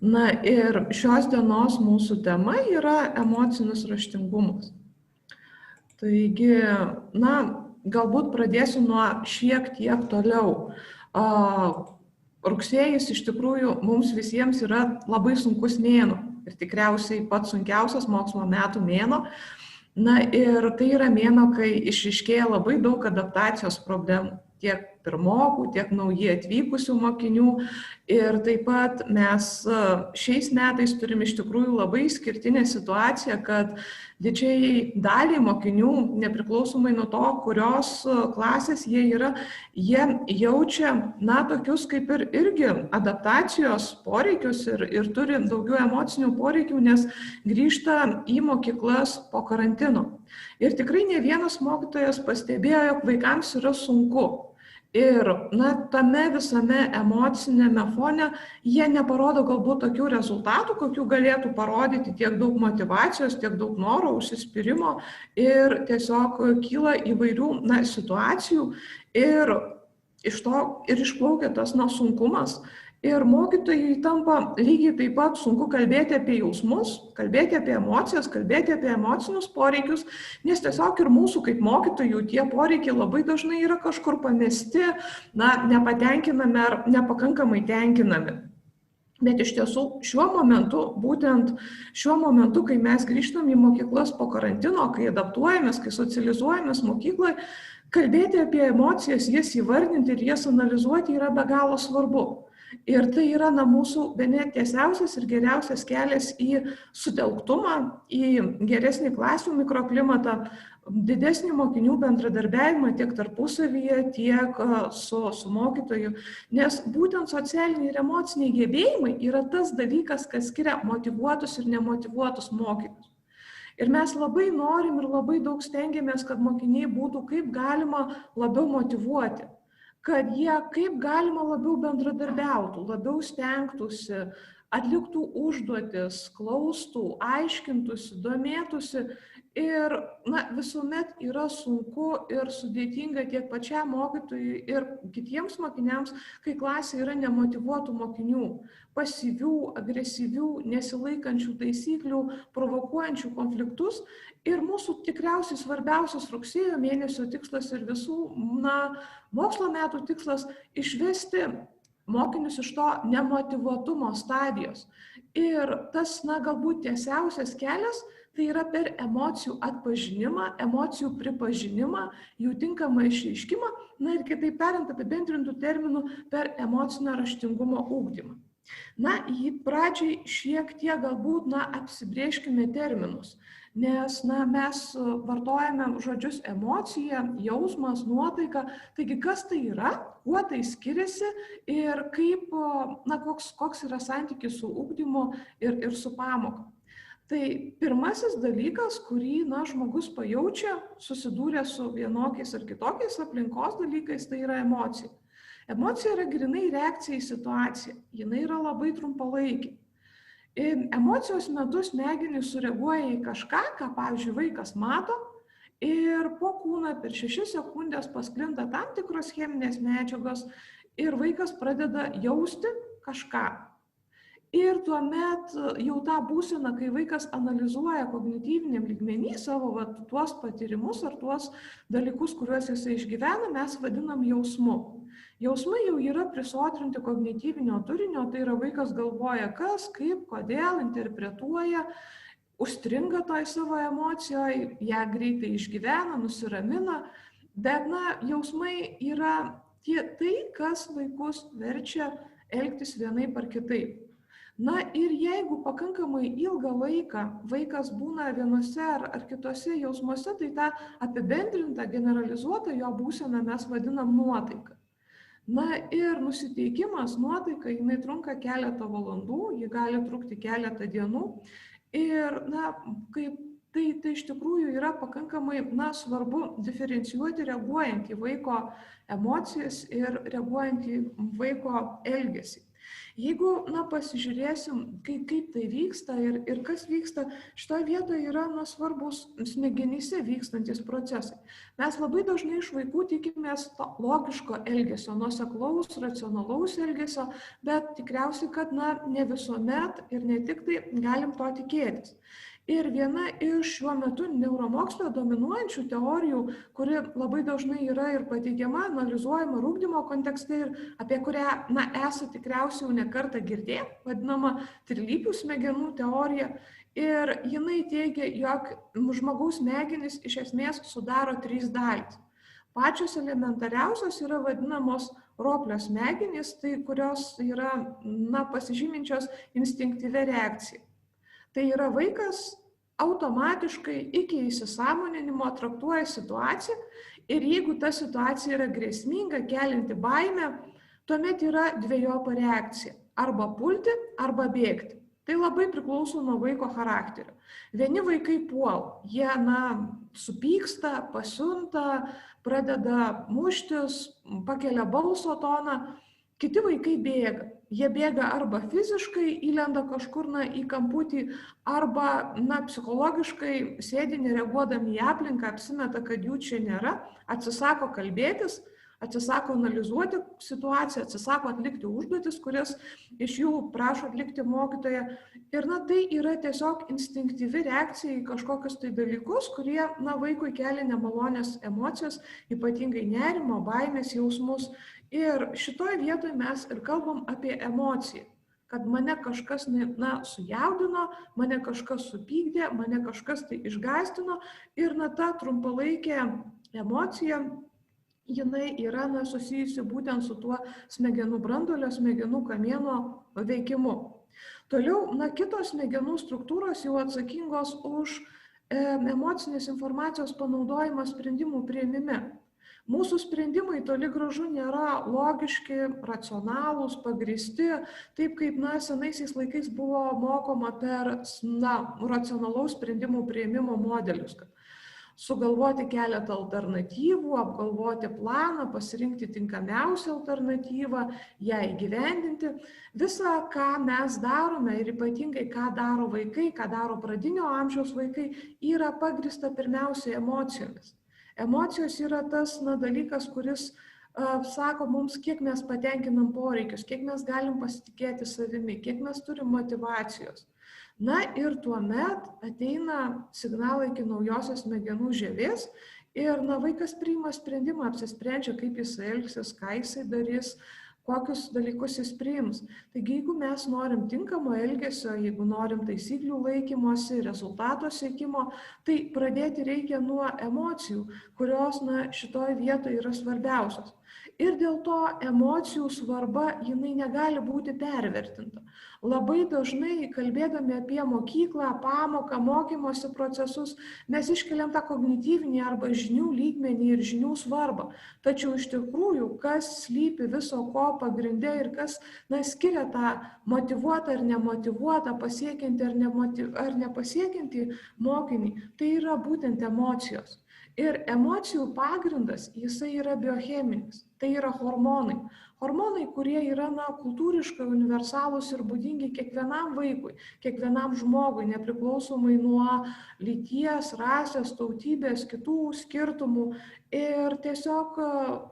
Na ir šios dienos mūsų tema yra emocinis raštingumas. Taigi, na, galbūt pradėsiu nuo šiek tiek toliau. Rugsėjis iš tikrųjų mums visiems yra labai sunkus mėnuo ir tikriausiai pats sunkiausias mokslo metų mėnuo. Na ir tai yra mėnuo, kai išryškėja labai daug adaptacijos problemų, tiek pirmokų, tiek naujai atvykusių mokinių. Ir taip pat mes šiais metais turim iš tikrųjų labai išskirtinę situaciją, kad didžiai daliai mokinių, nepriklausomai nuo to, kurios klasės jie yra, jie jaučia, na, tokius kaip ir irgi adaptacijos poreikius ir turi daugiau emocinių poreikių, nes grįžta į mokyklas po karantino. Ir tikrai ne vienas mokytojas pastebėjo, jog vaikams yra sunku. Ir, na, tame visame emocinėme fone jie neparodo galbūt tokių rezultatų, kokių galėtų parodyti tiek daug motyvacijos, tiek daug noro, užsispyrimo ir tiesiog kyla įvairių, na, situacijų ir iš to ir išplaukia tas, na, sunkumas. Ir mokytojai tampa lygiai taip pat sunku kalbėti apie jausmus, kalbėti apie emocijas, kalbėti apie emocinius poreikius, nes tiesiog ir mūsų kaip mokytojų tie poreikiai labai dažnai yra kažkur pamesti, na, nepatenkinami ar nepakankamai tenkinami. Bet iš tiesų būtent šiuo momentu, kai mes grįžtam į mokyklas po karantino, kai adaptuojamės, kai socializuojamės mokykloje, kalbėti apie emocijas, jas įvardinti ir jas analizuoti yra be galo svarbu. Ir tai yra, na, mūsų bene tiesiausias ir geriausias kelias į sutelktumą, į geresnį klasių mikroklimatą, didesnį mokinių bendradarbiavimą tiek tarpusavyje, tiek su mokytoju. Nes būtent socialiniai ir emociniai gebėjimai yra tas dalykas, kas skiria motyvuotus ir nemotyvuotus mokinius. Ir mes labai norim ir labai daug stengiamės, kad mokiniai būtų kaip galima labiau motyvuoti, kad jie kaip galima labiau bendradarbiautų, labiau stengtųsi, atliktų užduotis, klaustų, aiškintųsi, domėtųsi. Ir, na, visuomet yra sunku ir sudėtinga tiek pačiam mokytojui ir kitiems mokiniams, kai klasė yra nemotyvuotų mokinių, pasyvių, agresyvių, nesilaikančių taisyklių, provokuojančių konfliktus. Ir mūsų tikriausiai svarbiausias rugsėjo mėnesio tikslas ir visų, na, mokslo metų tikslas išvesti mokinius iš to nemotyvuotumo stadijos. Ir tas, na, galbūt tiesiausias kelias tai yra per emocijų atpažinimą, emocijų pripažinimą, jų tinkamą išreiškimą, na ir kitaip tariant, apibendrintų terminų per emocinio raštingumo ugdymą. Na, į pradžiai šiek tiek galbūt, na, apsibrėžkime terminus, nes, na, mes vartojame žodžius emocija, jausmas, nuotaika, taigi kas tai yra, kuo tai skiriasi ir kaip, na, koks yra santykis su ugdymu ir su pamoka. Tai pirmasis dalykas, kurį, na, žmogus pajaučia, susidūrė su vienokiais ar kitokiais aplinkos dalykais, tai yra emocija. Emocija yra grynai reakcija į situaciją, jinai yra labai trumpalaikė. Emocijos metu smegenys sureaguoja į kažką, ką, pavyzdžiui, vaikas mato ir po kūną per 6 sekundės pasklinda tam tikros cheminės medžiagos ir vaikas pradeda jausti kažką. Ir tuomet jau tą būseną, kai vaikas analizuoja kognityviniam lygmenį savo tuos patyrimus ar tuos dalykus, kuriuos jisai išgyvena, mes vadinam jausmu. Jausmai jau yra prisotrinti kognityvinio turinio, tai yra vaikas galvoja kas, kaip, kodėl, interpretuoja, užstringa toj savo emocijoje, ją greitai išgyvena, nusiramina, bet, na, jausmai yra tai, kas vaikus verčia elgtis vienaip ar kitaip. Na ir jeigu pakankamai ilgą laiką vaikas būna vienose ar kitose jausmuose, tai tą apibendrintą, generalizuotą jo būseną mes vadinam nuotaika. Na ir nusiteikimas, nuotaika, jinai trunka keletą valandų, ji gali trukti keletą dienų. Ir, na, kaip tai iš tikrųjų yra pakankamai, na, svarbu diferencijuoti reaguojant į vaiko emocijas ir reaguojant į vaiko elgesį. Jeigu pasižiūrėsim, kaip tai vyksta ir kas vyksta, šitoje vietoje yra svarbus smegenyse vykstantis procesai. Mes labai dažnai iš vaikų tikimės to logiško elgesio, nuoseklaus, racionalaus elgesio, bet tikriausiai, kad ne visuomet ir ne tik tai galim to tikėtis. Ir viena iš šiuo metu neuromokslo dominuojančių teorijų, kuri labai dažnai yra ir pateikiama, analizuojama ugdymo kontekste ir apie kurią esate tikriausiai jau ne kartą girdėję, vadinama trilypių smegenų teorija. Ir jinai teigia, jog žmogaus smegenys iš esmės sudaro 3 dalys. Pačios elementariausios yra vadinamos roplio smegenys, tai kurios yra pasižyminčios instinktyvia reakcija. Tai yra vaikas automatiškai iki įsisąmoninimo traktuoja situaciją ir jeigu ta situacija yra grėsminga, kelinti baimę, tuomet yra dvejopa reakcija – arba pulti, arba bėgti. Tai labai priklauso nuo vaiko charakterio. Vieni vaikai puola, jie supyksta, pasiunta, pradeda muštis, pakelia balso toną. Kiti vaikai bėga. Jie bėga arba fiziškai įlenda kažkur į kamputį, arba psichologiškai sėdi nereaguodami į aplinką, apsimeta, kad jų čia nėra, atsisako kalbėtis, atsisako analizuoti situaciją, atsisako atlikti užduotis, kurias iš jų prašo atlikti mokytoja. Ir tai yra tiesiog instinktyvi reakcija į kažkokius tai dalykus, kurie vaikui kelia nemalonės emocijas, ypatingai nerimo, baimės jausmus. Ir šitoje vietoje mes ir kalbam apie emociją, kad mane kažkas sujaudino, mane kažkas supykdė, mane kažkas tai išgąsdino ir ta trumpalaikė emocija, jinai yra susijusi būtent su tuo smegenų branduolio, smegenų kamieno veikimu. Toliau, kitos smegenų struktūros jau atsakingos už emocinės informacijos panaudojimą sprendimų priėmime. Mūsų sprendimai toli gražu nėra logiški, racionalūs, pagrįsti, taip kaip senaisiais laikais buvo mokoma per racionalaus sprendimų priėmimo modelius. Sugalvoti keletą alternatyvų, apgalvoti planą, pasirinkti tinkamiausią alternatyvą, ją įgyvendinti. Visa, ką mes darome ir ypatingai ką daro vaikai, ką daro pradinio amžiaus vaikai, yra pagrįsta pirmiausiai emocijomis. Emocijos yra tas dalykas, kuris sako mums, kiek mes patenkinam poreikius, kiek mes galim pasitikėti savimi, kiek mes turim motyvacijos. Ir tuomet ateina signalai iki naujosios smegenų žievės ir vaikas priima sprendimą, apsisprendžia, kaip jis elgsis, ką jisai darys, kokius dalykus jis priims. Taigi, jeigu mes norim tinkamo elgesio, jeigu norim taisyklių laikymosi, rezultato siekimo, tai pradėti reikia nuo emocijų, kurios šitoje vietoje yra svarbiausios. Ir dėl to emocijų svarba, jinai negali būti pervertinta. Labai dažnai, kalbėdami apie mokyklą, pamoką, mokymosi procesus, mes iškeliam tą kognityvinį arba žinių lygmenį ir žinių svarbą. Tačiau iš tikrųjų, kas slypi viso ko pagrinde ir kas skiria tą motyvuotą ir nemotyvuotą, pasiekiantį ar nepasiekiantį mokinį, tai yra būtent emocijos. Ir emocijų pagrindas, jisai yra biocheminis, tai yra hormonai. Hormonai, kurie yra kultūriškai universalūs ir būdingi kiekvienam vaikui, kiekvienam žmogui, nepriklausomai nuo lyties, rasės, tautybės, kitų skirtumų. Ir tiesiog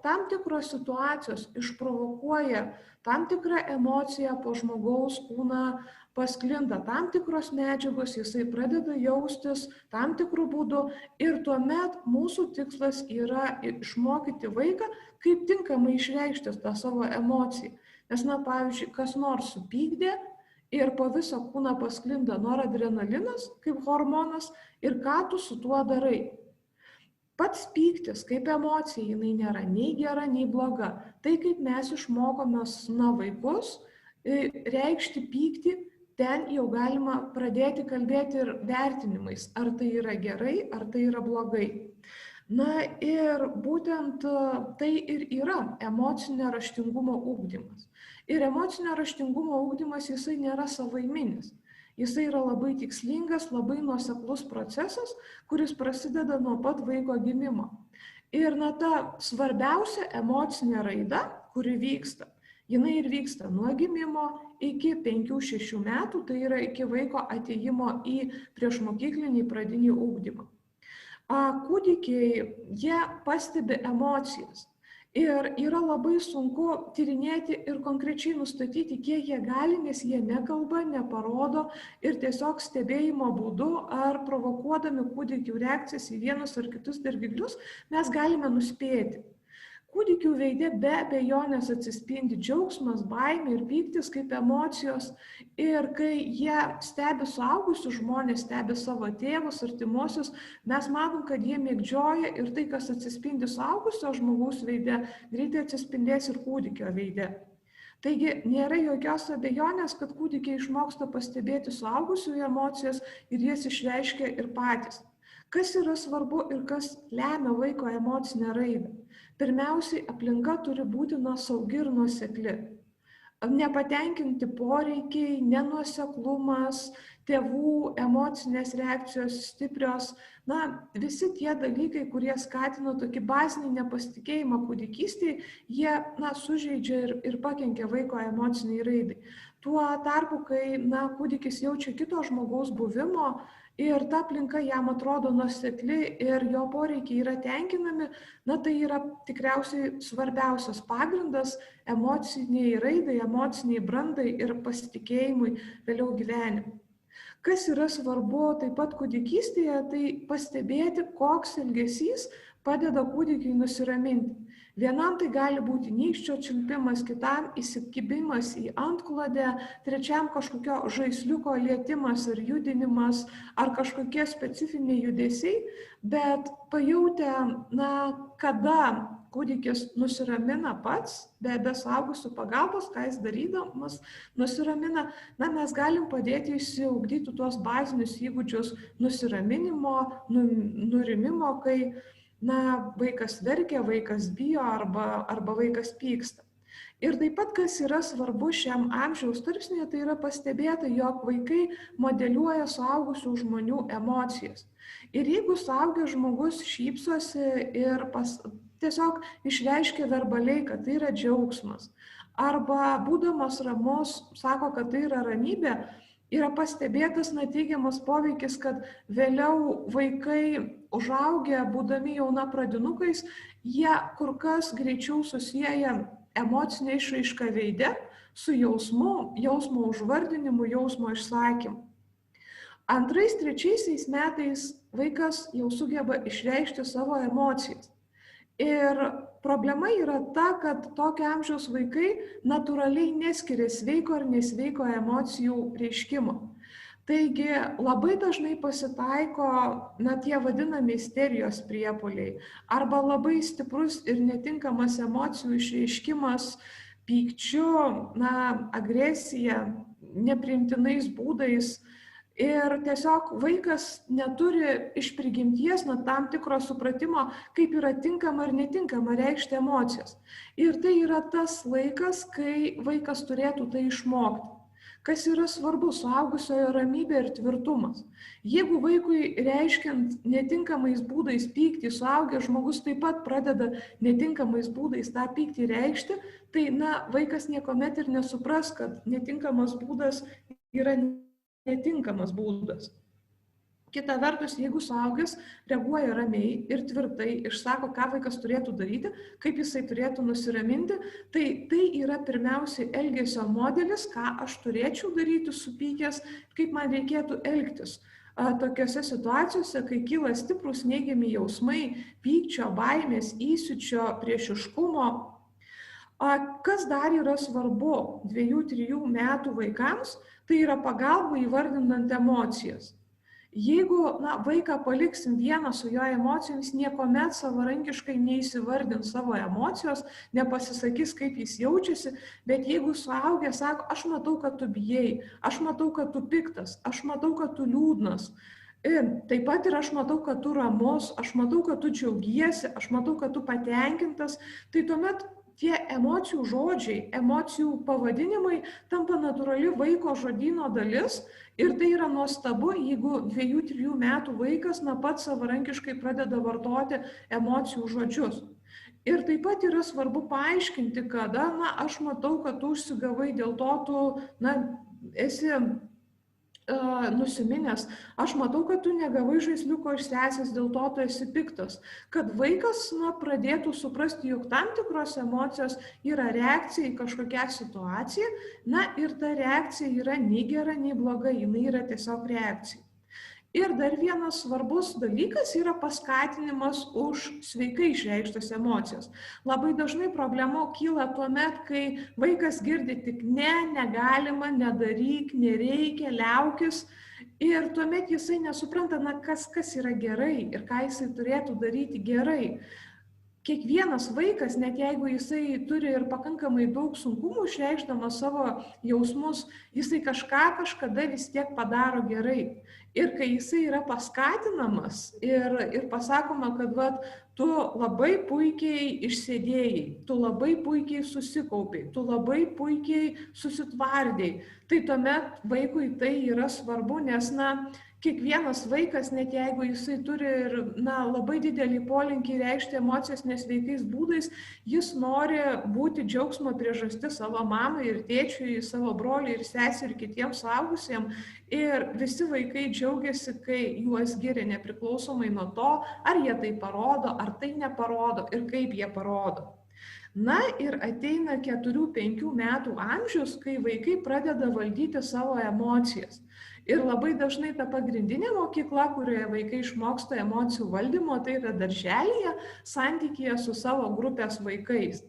tam tikros situacijos išprovokuoja tam tikrą emociją po žmogaus kūną, pasklinda tam tikros medžiagos, jisai pradeda jaustis tam tikrų būdų ir tuomet mūsų tikslas yra išmokyti vaiką, kaip tinkamai išreikšti tą savo emociją. Nes, pavyzdžiui, kas nors supykdė ir po visą kūną pasklinda noradrenalinas kaip hormonas ir ką tu su tuo darai. Pats pyktis kaip emocija, jinai nėra nei gera, nei bloga. Tai kaip mes išmokome vaikus reikšti pyktį, ten jau galima pradėti kalbėti ir vertinimais, ar tai yra gerai, ar tai yra blogai. Ir būtent tai ir yra emocinio raštingumo ugdymas. Ir emocinio raštingumo ugdymas, jisai nėra savaiminis. Jisai yra labai tikslingas, labai nuoseklus procesas, kuris prasideda nuo pat vaiko gimimo. Ir ta svarbiausia emocinė raida, kuri vyksta, jinai ir vyksta nuo gimimo iki 5-6 metų, tai yra iki vaiko atėjimo į priešmokyklinį pradinį ugdymą. Kūdikiai, jie pastebi emocijas. Ir yra labai sunku tyrinėti ir konkrečiai nustatyti, kiek jie gali, nes jie nekalba, neparodo ir tiesiog stebėjimo būdu ar provokuodami kūdikių reakcijas į vienus ar kitus dirgiklius mes galime nuspėti. Kūdikių veide be abejonės atsispindi džiaugsmas, baimė ir pyktis kaip emocijos. Ir kai jie stebi suaugusius žmonės, stebi savo tėvus, artimuosius, mes matom, kad jie mėgdžioja ir tai, kas atsispindi suaugusio žmogaus veide, greitai atsispindės ir kūdikio veide. Taigi nėra jokios abejonės, kad kūdikiai išmoksta pastebėti suaugusiųjų emocijas ir jas išreiškia ir patys. Kas yra svarbu ir kas lemia vaiko emocinę raidą? Pirmiausiai, aplinka turi būti saugi ir nuosekli. Nepatenkinti poreikiai, nenuoseklumas, tėvų emocinės reakcijos stiprios, visi tie dalykai, kurie skatina tokį bazinį nepasitikėjimą kūdikystėje, jie sužeidžia ir pakenkia vaiko emociniai raidai. Tuo tarpu, kai kūdikis jaučia kito žmogaus buvimo, ir ta aplinka jam atrodo nuosekli ir jo poreikiai yra tenkinami, tai yra tikriausiai svarbiausias pagrindas emociniai raidai, emociniai brandai ir pasitikėjimui vėliau gyvenime. Kas yra svarbu taip pat kūdikystėje, tai pastebėti, koks elgesys padeda kūdikiui nusiraminti. Vienam tai gali būti nykščio čiulpimas, kitam įsikibimas į antklodę, trečiam kažkokio žaisliuko lietimas ar judinimas, ar kažkokie specifiniai judesiai, bet pajautę, kada kūdikis nusiramina pats, be suaugusių pagalbos, ką jis darydamas nusiramina, mes galim padėti išsiugdyti tuos bazinius įgūdžius nusiraminimo, nurimimo, kai vaikas verkia, vaikas bijo arba vaikas pyksta. Ir taip pat, kas yra svarbu šiam amžiaus tarpsnyje, tai yra pastebėta, jog vaikai modeliuoja suaugusių žmonių emocijas. Ir jeigu suaugęs žmogus šypsosi ir tiesiog išreiškia verbaliai, kad tai yra džiaugsmas, arba būdamas ramus sako, kad tai yra ramybė, yra pastebėtas teigiamas poveikis, kad vėliau vaikai užaugę, būdami jauna pradinukais, jie kur kas greičiau susieja emocinę išraišką veide su jausmu, jausmo užvardinimu, jausmo išsakymu. 2-3 metais vaikas jau sugeba išreikšti savo emocijas. Ir problema yra ta, kad tokio amžiaus vaikai natūraliai neskiria sveiko ar nesveiko emocijų reiškimo. Taigi labai dažnai pasitaiko tie vadinami isterijos priepuoliai arba labai stiprus ir netinkamas emocijų išreiškimas pykčiu, agresija, nepriimtinais būdais. Ir tiesiog vaikas neturi iš prigimties tam tikro supratimo, kaip yra tinkama ar netinkama reikšti emocijas. Ir tai yra tas laikas, kai vaikas turėtų tai išmokti. Kas yra svarbu, suaugusiojo ramybė ir tvirtumas. Jeigu vaikui reiškiant netinkamais būdais pyktį, suaugęs žmogus taip pat pradeda netinkamais būdais tą pyktį reikšti, tai vaikas niekuomet ir nesupras, kad netinkamas būdas yra netinkamas būdas. Kita vertus, jeigu suaugęs reaguoja ramiai ir tvirtai, išsako, ką vaikas turėtų daryti, kaip jisai turėtų nusiraminti, tai yra pirmiausiai elgesio modelis, ką aš turėčiau daryti supykęs, kaip man reikėtų elgtis. Tokiose situacijose, kai kyla stiprus neigiami jausmai, pykčio, baimės, įsiūčio, priešiškumo. Kas dar yra svarbu 2-3 metų vaikams, tai yra pagalba įvardinant emocijas. Jeigu vaiką paliksim vieną su jo emocijomis, niekuomet savarankiškai neįsivardins savo emocijos, nepasisakys, kaip jis jaučiasi, bet jeigu suaugęs sako, aš matau, kad tu bijai, aš matau, kad tu piktas, aš matau, kad tu liūdnas, taip pat ir aš matau, kad tu ramus, aš matau, kad tu džiaugiesi, aš matau, kad tu patenkintas, tai tuomet tie emocijų žodžiai, emocijų pavadinimai tampa natūrali vaiko žodyno dalis ir tai yra nuostabu, jeigu 2-3 metų vaikas pats savarankiškai pradeda vartoti emocijų žodžius. Ir taip pat yra svarbu paaiškinti, kada, aš matau, kad tu užsigavai, dėl to tu, esi nusiminęs, aš matau, kad tu negavai žaisliuko iš sesės, dėl to tu esi piktas. Kad vaikas pradėtų suprasti, jog tam tikros emocijos yra reakcija į kažkokią situaciją, ir ta reakcija yra nei gera, nei bloga, jinai yra tiesiog reakcija. Ir dar vienas svarbus dalykas yra paskatinimas už sveikai išreikštas emocijas. Labai dažnai problema kyla tuomet, kai vaikas girdi tik ne, negalima, nedaryk, nereikia, liaukis. Ir tuomet jisai nesupranta, kas yra gerai ir ką jisai turėtų daryti gerai. Kiekvienas vaikas, net jeigu jisai turi ir pakankamai daug sunkumų išreikšdamas savo jausmus, jisai kažkada vis tiek padaro gerai. Ir kai jisai yra paskatinamas ir pasakoma, kad tu labai puikiai išsėdėjai, tu labai puikiai susikaupiai, tu labai puikiai susitvardėjai, tai tuomet vaikui tai yra svarbu, nes kiekvienas vaikas, net jeigu jisai turi ir labai didelį polinkį reikšti emocijas nesveikais būdais, jis nori būti džiaugsmo priežastis savo mamai ir tėčiui, savo broliui ir sesei ir kitiems suaugusiems. Ir visi vaikai džiaugiasi, kai juos giria, nepriklausomai nuo to, ar jie tai parodo, ar tai neparodo ir kaip jie parodo. Ir ateina 4-5 metų amžius, kai vaikai pradeda valdyti savo emocijas. Ir labai dažnai ta pagrindinė mokykla, kurioje vaikai išmoksta emocijų valdymo, tai yra darželyje, santykyje su savo grupės vaikais.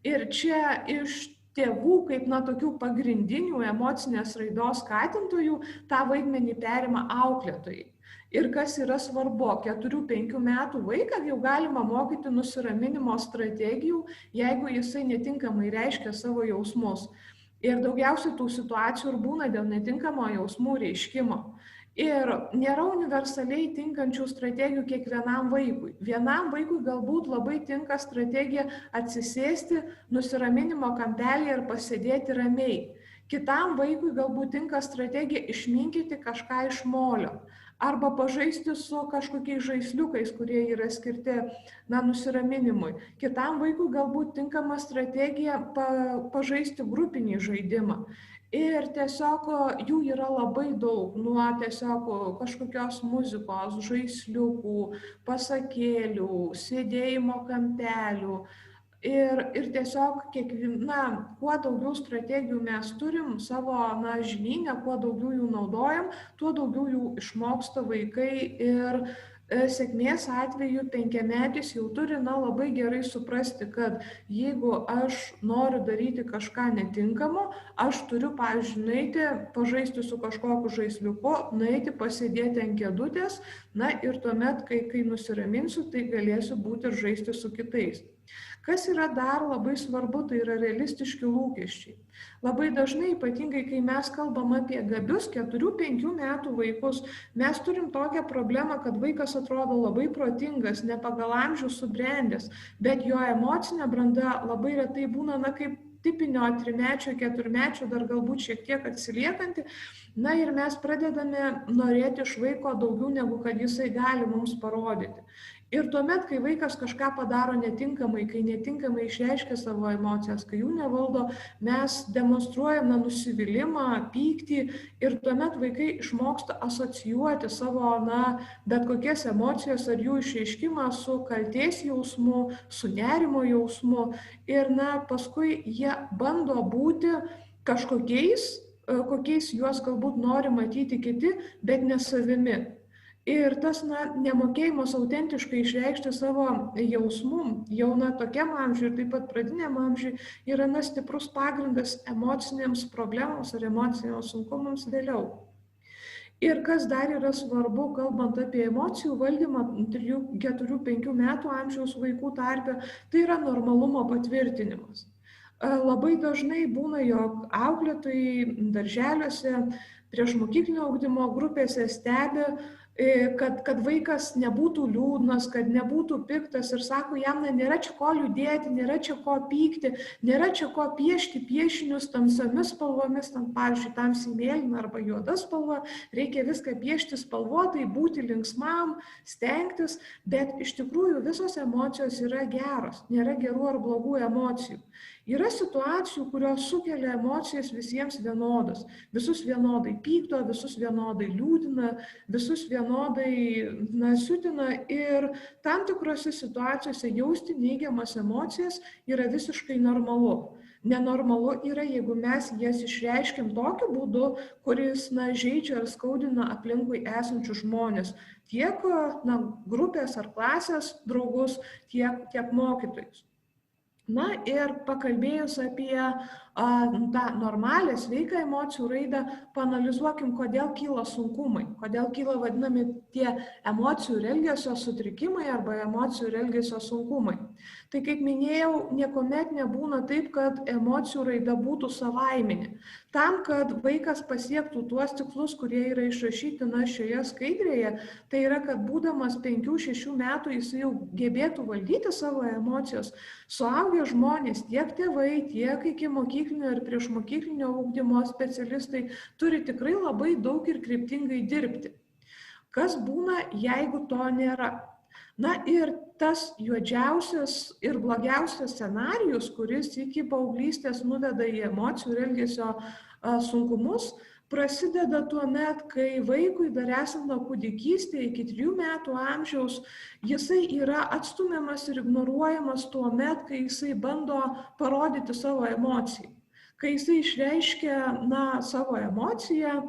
Ir čia iš tėvų, kaip tokių pagrindinių emocinės raidos skatintojų, tą vaidmenį perima auklėtojai. Ir kas yra svarbu, 4-5 metų vaiką jau galima mokyti nusiraminimo strategijų, jeigu jisai netinkamai reiškia savo jausmus. Ir daugiausiai tų situacijų ir būna dėl netinkamo jausmų reiškimo. Ir nėra universaliai tinkančių strategijų kiekvienam vaikui. Vienam vaikui galbūt labai tinka strategija atsisėsti nusiraminimo kampelyje ir pasėdėti ramiai. Kitam vaikui galbūt tinka strategija išminkyti kažką iš molio. Arba pažaisti su kažkokiais žaisliukais, kurie yra skirti nusiraminimui. Kitam vaikui galbūt tinkama strategija pažaisti grupinį žaidimą. Ir tiesiog jų yra labai daug, nuo tiesiog kažkokios muzikos, žaisliukų, pasakėlių, sėdėjimo kampelių. Ir tiesiog kuo daugiau strategijų mes turim savo žinyne, kuo daugiau jų naudojam, tuo daugiau jų išmoksta vaikai ir sėkmės atveju 5-metis jau turi labai gerai suprasti, kad jeigu aš noriu daryti kažką netinkamo, aš turiu, pavyzdžiui, nueiti, pažaisti su kažkokiu žaisliuku, nueiti pasėdėti ant kėdutės, ir tuomet, kai nusiraminsiu, tai galėsiu būti ir žaisti su kitais. Kas yra dar labai svarbu, tai yra realistiški lūkesčiai. Labai dažnai, ypatingai kai mes kalbam apie gabius 4-5 metų vaikus, mes turim tokią problemą, kad vaikas atrodo labai protingas, ne pagal amžių subrendęs, bet jo emocinė branda labai retai būna kaip tipinio 3-mečio, 4-mečio, dar galbūt šiek tiek atsiliekanti. Ir mes pradedame norėti iš vaiko daugiau, negu kad jisai gali mums parodyti. Ir tuomet, kai vaikas kažką padaro netinkamai, kai netinkamai išreiškia savo emocijas, kai jų nevaldo, mes demonstruojame nusivylimą, pyktį ir tuomet vaikai išmoksta asocijuoti savo, bet kokias emocijas ar jų išreiškimą su kaltės jausmu, su nerimo jausmu ir, paskui jie bando būti kažkokiais, kokiais juos galbūt nori matyti kiti, bet ne savimi. Ir tas nemokėjimas autentiškai išreikšti savo jausmų jau tokiam amžiui ir taip pat pradiniam amžiui yra stiprus pagrindas emocinėms problemams ar emociniams sunkumams vėliau. Ir kas dar yra svarbu, kalbant apie emocijų valdymą 3-4-5 metų amžiaus vaikų tarpe, tai yra normalumo patvirtinimas. Labai dažnai būna, jog auklėtojai darželiuose, priešmokyklinio ugdymo grupėse stebi kad vaikas nebūtų liūdnas, kad nebūtų piktas ir sako, jam nėra čia ko liūdėti, nėra čia ko pykti, nėra čia ko piešti piešinius tamsiomis spalvomis, pavyzdžiui, tamsiai mėlyna arba juoda spalva, reikia viską piešti spalvotai, būti linksmam, stengtis, bet iš tikrųjų visos emocijos yra geros, nėra gerų ar blogų emocijų. Yra situacijų, kurios sukelia emocijas visiems vienodas, visus vienodai pykdo, visus vienodai liūdina, visus vienodai siutina ir tam tikrose situacijose jausti neigiamas emocijas yra visiškai normalu. Nenormalu yra, jeigu mes jas išreiškim tokiu būdu, kuris žeidžia ar skaudina aplinkui esančius žmonės, tiek grupės ar klasės draugus, tiek mokytojus. Na ir pakalbėjus apie tą normalią, sveiką emocijų raidą, paanalizuokim, kodėl kyla sunkumai, kodėl kyla vadinami tie emocijų ir elgesio sutrikimai arba emocijų ir elgesio sunkumai. Tai kaip minėjau, niekuomet nebūna taip, kad emocijų raida būtų savaiminė. Tam, kad vaikas pasiektų tuos tikslus, kurie yra išrašyti šioje skaidrėje, tai yra, kad būdamas 5-6 metų jis jau gebėtų valdyti savo emocijos, suaugę žmonės, tiek tėvai, tiek iki mokyklinio ir priešmokyklinio ugdymo specialistai turi tikrai labai daug ir kryptingai dirbti. Kas būna, jeigu to nėra? Na ir tas juodžiausias ir blogiausias scenarijus, kuris iki paauglystės nuveda į emocijų ir elgesio sunkumus, prasideda tuo met, kai vaikui dar esant nuo kūdikystėje iki 3 metų amžiaus, jisai yra atstumiamas ir ignoruojamas tuo met, kai jisai bando parodyti savo emociją. Kai jisai išreiškia savo emociją,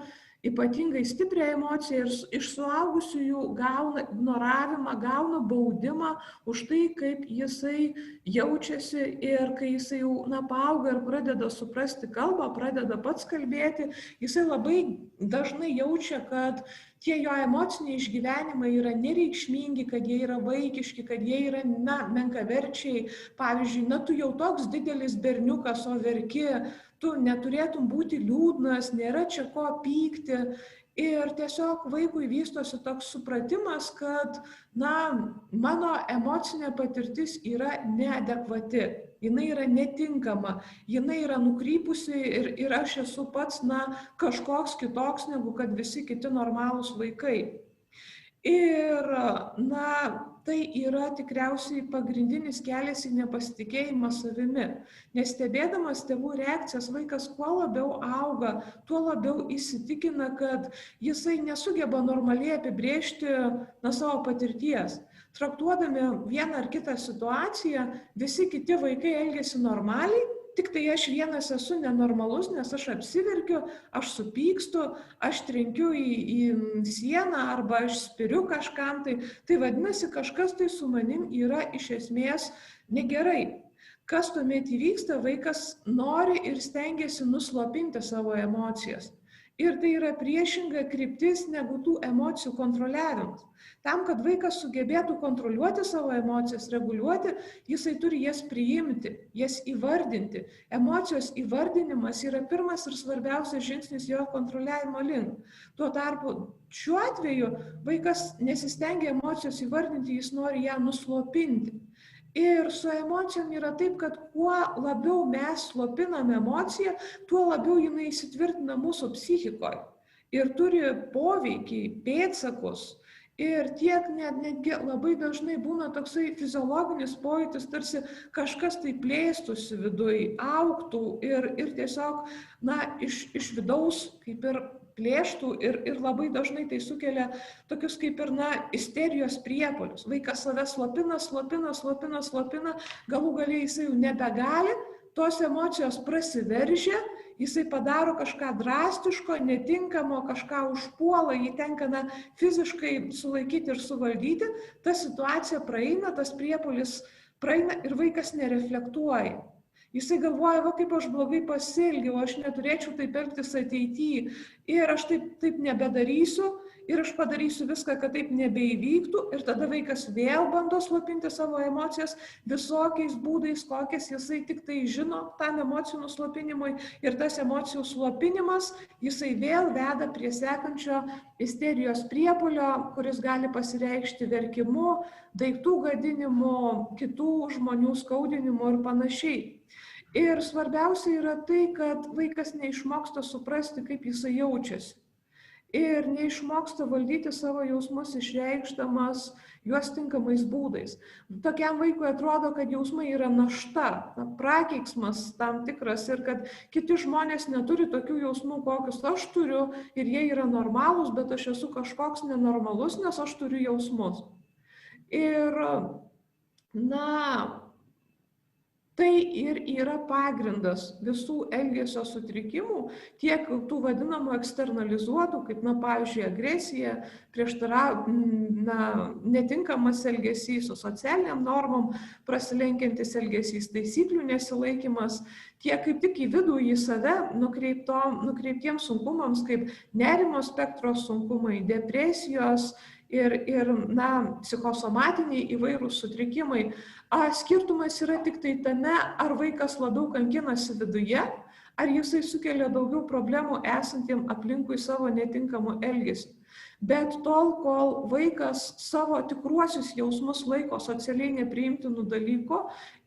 ypatingai stiprią emociją ir iš suaugusiųjų gauna ignoravimą, gauna baudimą už tai, kaip jisai jaučiasi ir kai jisai jau paauga ir pradeda suprasti kalbą, pradeda pats kalbėti, jisai labai dažnai jaučia, kad tie jo emociniai išgyvenimai yra nereikšmingi, kad jie yra vaikiški, kad jie yra menkaverčiai. Pavyzdžiui, tu jau toks didelis berniukas, o verki, tu neturėtum būti liūdnas, nėra čia ko pykti. Ir tiesiog vaikui vystosi toks supratimas, kad, mano emocinė patirtis yra neadekvati, jinai yra netinkama, jinai yra nukrypusi ir aš esu pats, kažkoks kitoks negu kad visi kiti normalūs vaikai. Ir, tai yra tikriausiai pagrindinis kelias į nepasitikėjimą savimi. Nes stebėdamas tėvų reakcijas, vaikas kuo labiau auga, tuo labiau įsitikina, kad jisai nesugeba normaliai apibrėžti savo patirties. Traktuodami vieną ar kitą situaciją, visi kiti vaikai elgiasi normaliai, tik tai aš vienas esu nenormalus, nes aš apsiverkiu, aš supykstu, aš trenkiu į sieną arba aš spiriu kažkam. Tai vadinasi, kažkas tai su manim yra iš esmės negerai. Kas tuomet įvyksta, vaikas nori ir stengiasi nuslopinti savo emocijas. Ir tai yra priešinga kryptis negu tų emocijų kontroliavimas. Tam, kad vaikas sugebėtų kontroliuoti savo emocijas, reguliuoti, jisai turi jas priimti, jas įvardinti. Emocijos įvardinimas yra pirmas ir svarbiausias žingsnis jo kontroliavimo link. Tuo tarpu šiuo atveju vaikas nesistengia emocijos įvardinti, jis nori ją nuslopinti. Ir su emocijom yra taip, kad kuo labiau mes slopiname emociją, tuo labiau jinai įsitvirtina mūsų psichikoje ir turi poveikį, pėdsakus. Ir netgi labai dažnai būna toksai fiziologinis pojūtis, tarsi kažkas tai plėstųsi viduj, augtų ir tiesiog, iš vidaus kaip ir plėštų ir labai dažnai tai sukelia tokius kaip ir, isterijos priepuolius. Vaikas save slopina, galų galiai jisai jau nebegali, tos emocijos prasiveržia, jisai padaro kažką drastiško, netinkamo, kažką užpuola, jį tenka fiziškai sulaikyti ir suvaldyti, ta situacija praeina, tas priepuolis praeina ir vaikas nereflektuoja. Jisai galvoja, kaip aš blogai pasielgiau, aš neturėčiau taip elgtis ateityje ir aš taip nebedarysiu ir aš padarysiu viską, kad taip nebeįvyktų, ir tada vaikas vėl bando slopinti savo emocijas visokiais būdais, kokias jisai tik tai žino tam emocijų nuslopinimui, ir tas emocijų slopinimas, jisai vėl veda prie sekančio isterijos priepuolio, kuris gali pasireikšti verkimu, daiktų gadinimu, kitų žmonių skaudinimu ir panašiai. Ir svarbiausia yra tai, kad vaikas neišmoksta suprasti, kaip jisai jaučiasi. Ir neišmoksta valdyti savo jausmus, išreikšdamas juos tinkamais būdais. Tokiam vaikui atrodo, kad jausmai yra našta, prakeiksmas tam tikras, ir kad kiti žmonės neturi tokių jausmų, kokius aš turiu, ir jie yra normalūs, bet aš esu kažkoks nenormalus, nes aš turiu jausmus. Ir, tai ir yra pagrindas visų elgesio sutrikimų, tiek tų vadinamų eksternalizuotų, kaip, pavyzdžiui, agresija, netinkamas elgesys, su socialiniam normom prasilenkiantis elgesys, taisyklių nesilaikymas, tiek kaip tik į vidų, į save nukreiptiems sunkumams, kaip nerimo spektro sunkumai, depresijos ir psichosomatiniai įvairūs sutrikimai. Skirtumas yra tik tai tame, ar vaikas labiau kankinasi viduje, ar jisai sukelia daugiau problemų esantiem aplinkui savo netinkamų elgesį. Bet tol, kol vaikas savo tikruosius jausmus laiko socialiai nepriimtinų dalykų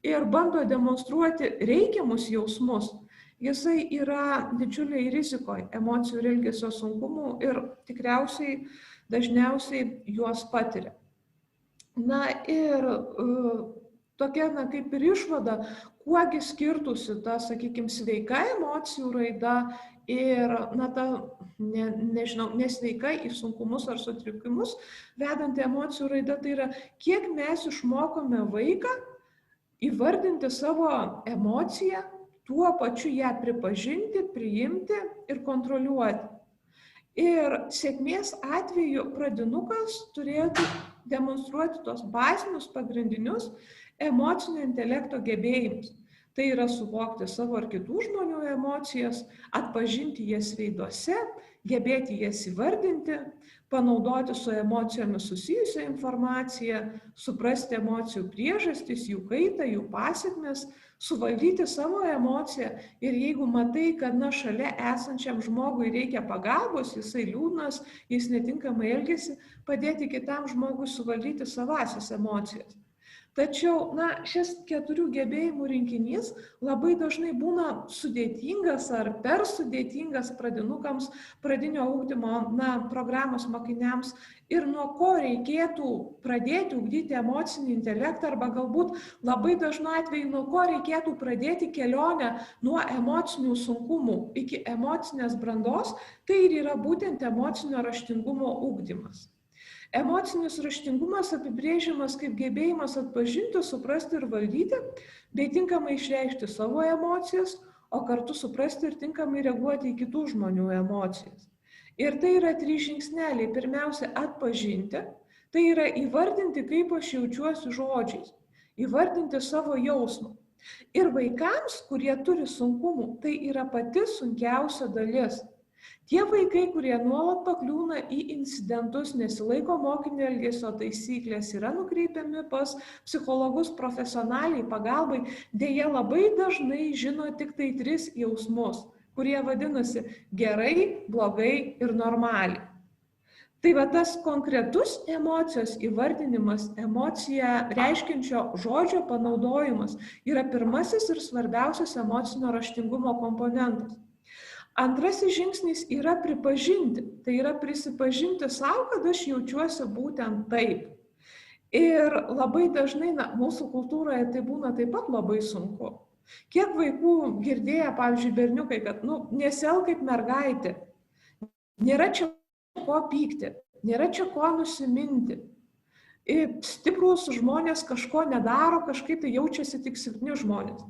ir bando demonstruoti reikiamus jausmus, jisai yra didžiuliai rizikoje emocijų ir elgesio sunkumų ir tikriausiai dažniausiai juos patiria. Tokia, kaip ir išvada, kuogi skirtųsi ta, sakykime, sveika emocijų raida ir, ta, nesveika į sunkumus ar sutrikimus vedanti emocijų raida, tai yra, kiek mes išmokome vaiką įvardinti savo emociją, tuo pačiu ją pripažinti, priimti ir kontroliuoti. Ir sėkmės atveju pradinukas turėtų demonstruoti tos bazinius pagrindinius emocinio intelekto gebėjimus. Tai yra suvokti savo ar kitų žmonių emocijas, atpažinti jas veiduose, gebėti jas įvardinti, panaudoti su emocijomis susijusią informaciją, suprasti emocijų priežastis, jų kaitą, jų pasekmes, suvaldyti savo emociją, ir jeigu matai, kad šalia esančiam žmogui reikia pagalbos, jisai liūdnas, jis netinkamai elgiasi, padėti kitam žmogui suvaldyti savasias emocijas. Tačiau, šis 4 gebėjimų rinkinys labai dažnai būna sudėtingas ar per sudėtingas pradinukams, pradinio ugdymo programos mokiniams, ir nuo ko reikėtų pradėti ugdyti emocinį intelektą, arba galbūt labai dažnu atveju nuo ko reikėtų pradėti kelionę nuo emocinių sunkumų iki emocinės brandos, tai ir yra būtent emocinio raštingumo ugdymas. Emocinis raštingumas apibrėžiamas kaip gebėjimas atpažinti, suprasti ir valdyti, bei tinkamai išreikšti savo emocijas, o kartu suprasti ir tinkamai reaguoti į kitų žmonių emocijas. Ir tai yra 3 žingsneliai. Pirmiausia, atpažinti, tai yra įvardinti, kaip aš jaučiuosi žodžiais, įvardinti savo jausmą. Ir vaikams, kurie turi sunkumų, tai yra pati sunkiausia dalis. Tie vaikai, kurie nuolat pakliūna į incidentus, nesilaiko mokinio elgesio taisyklės, yra nukreipiami pas psichologus profesionaliai pagalbai, dėja labai dažnai žino tik tai 3 jausmus, kurie vadinasi gerai, blogai ir normaliai. Tai tas konkretus emocijos įvardinimas, emociją reiškiančio žodžio panaudojimas yra pirmasis ir svarbiausias emocinio raštingumo komponentas. Antrasis žingsnis yra pripažinti, tai yra prisipažinti savo, kad aš jaučiuosi būtent taip. Ir labai dažnai mūsų kultūroje tai būna taip pat labai sunku. Kiek vaikų girdėję, pavyzdžiui, berniukai, kad nesielk kaip mergaitė, nėra čia ko pykti, nėra čia ko nusiminti. Stiprūs žmonės kažko nedaro, kažkaip tai jaučiasi tik silpni žmonės.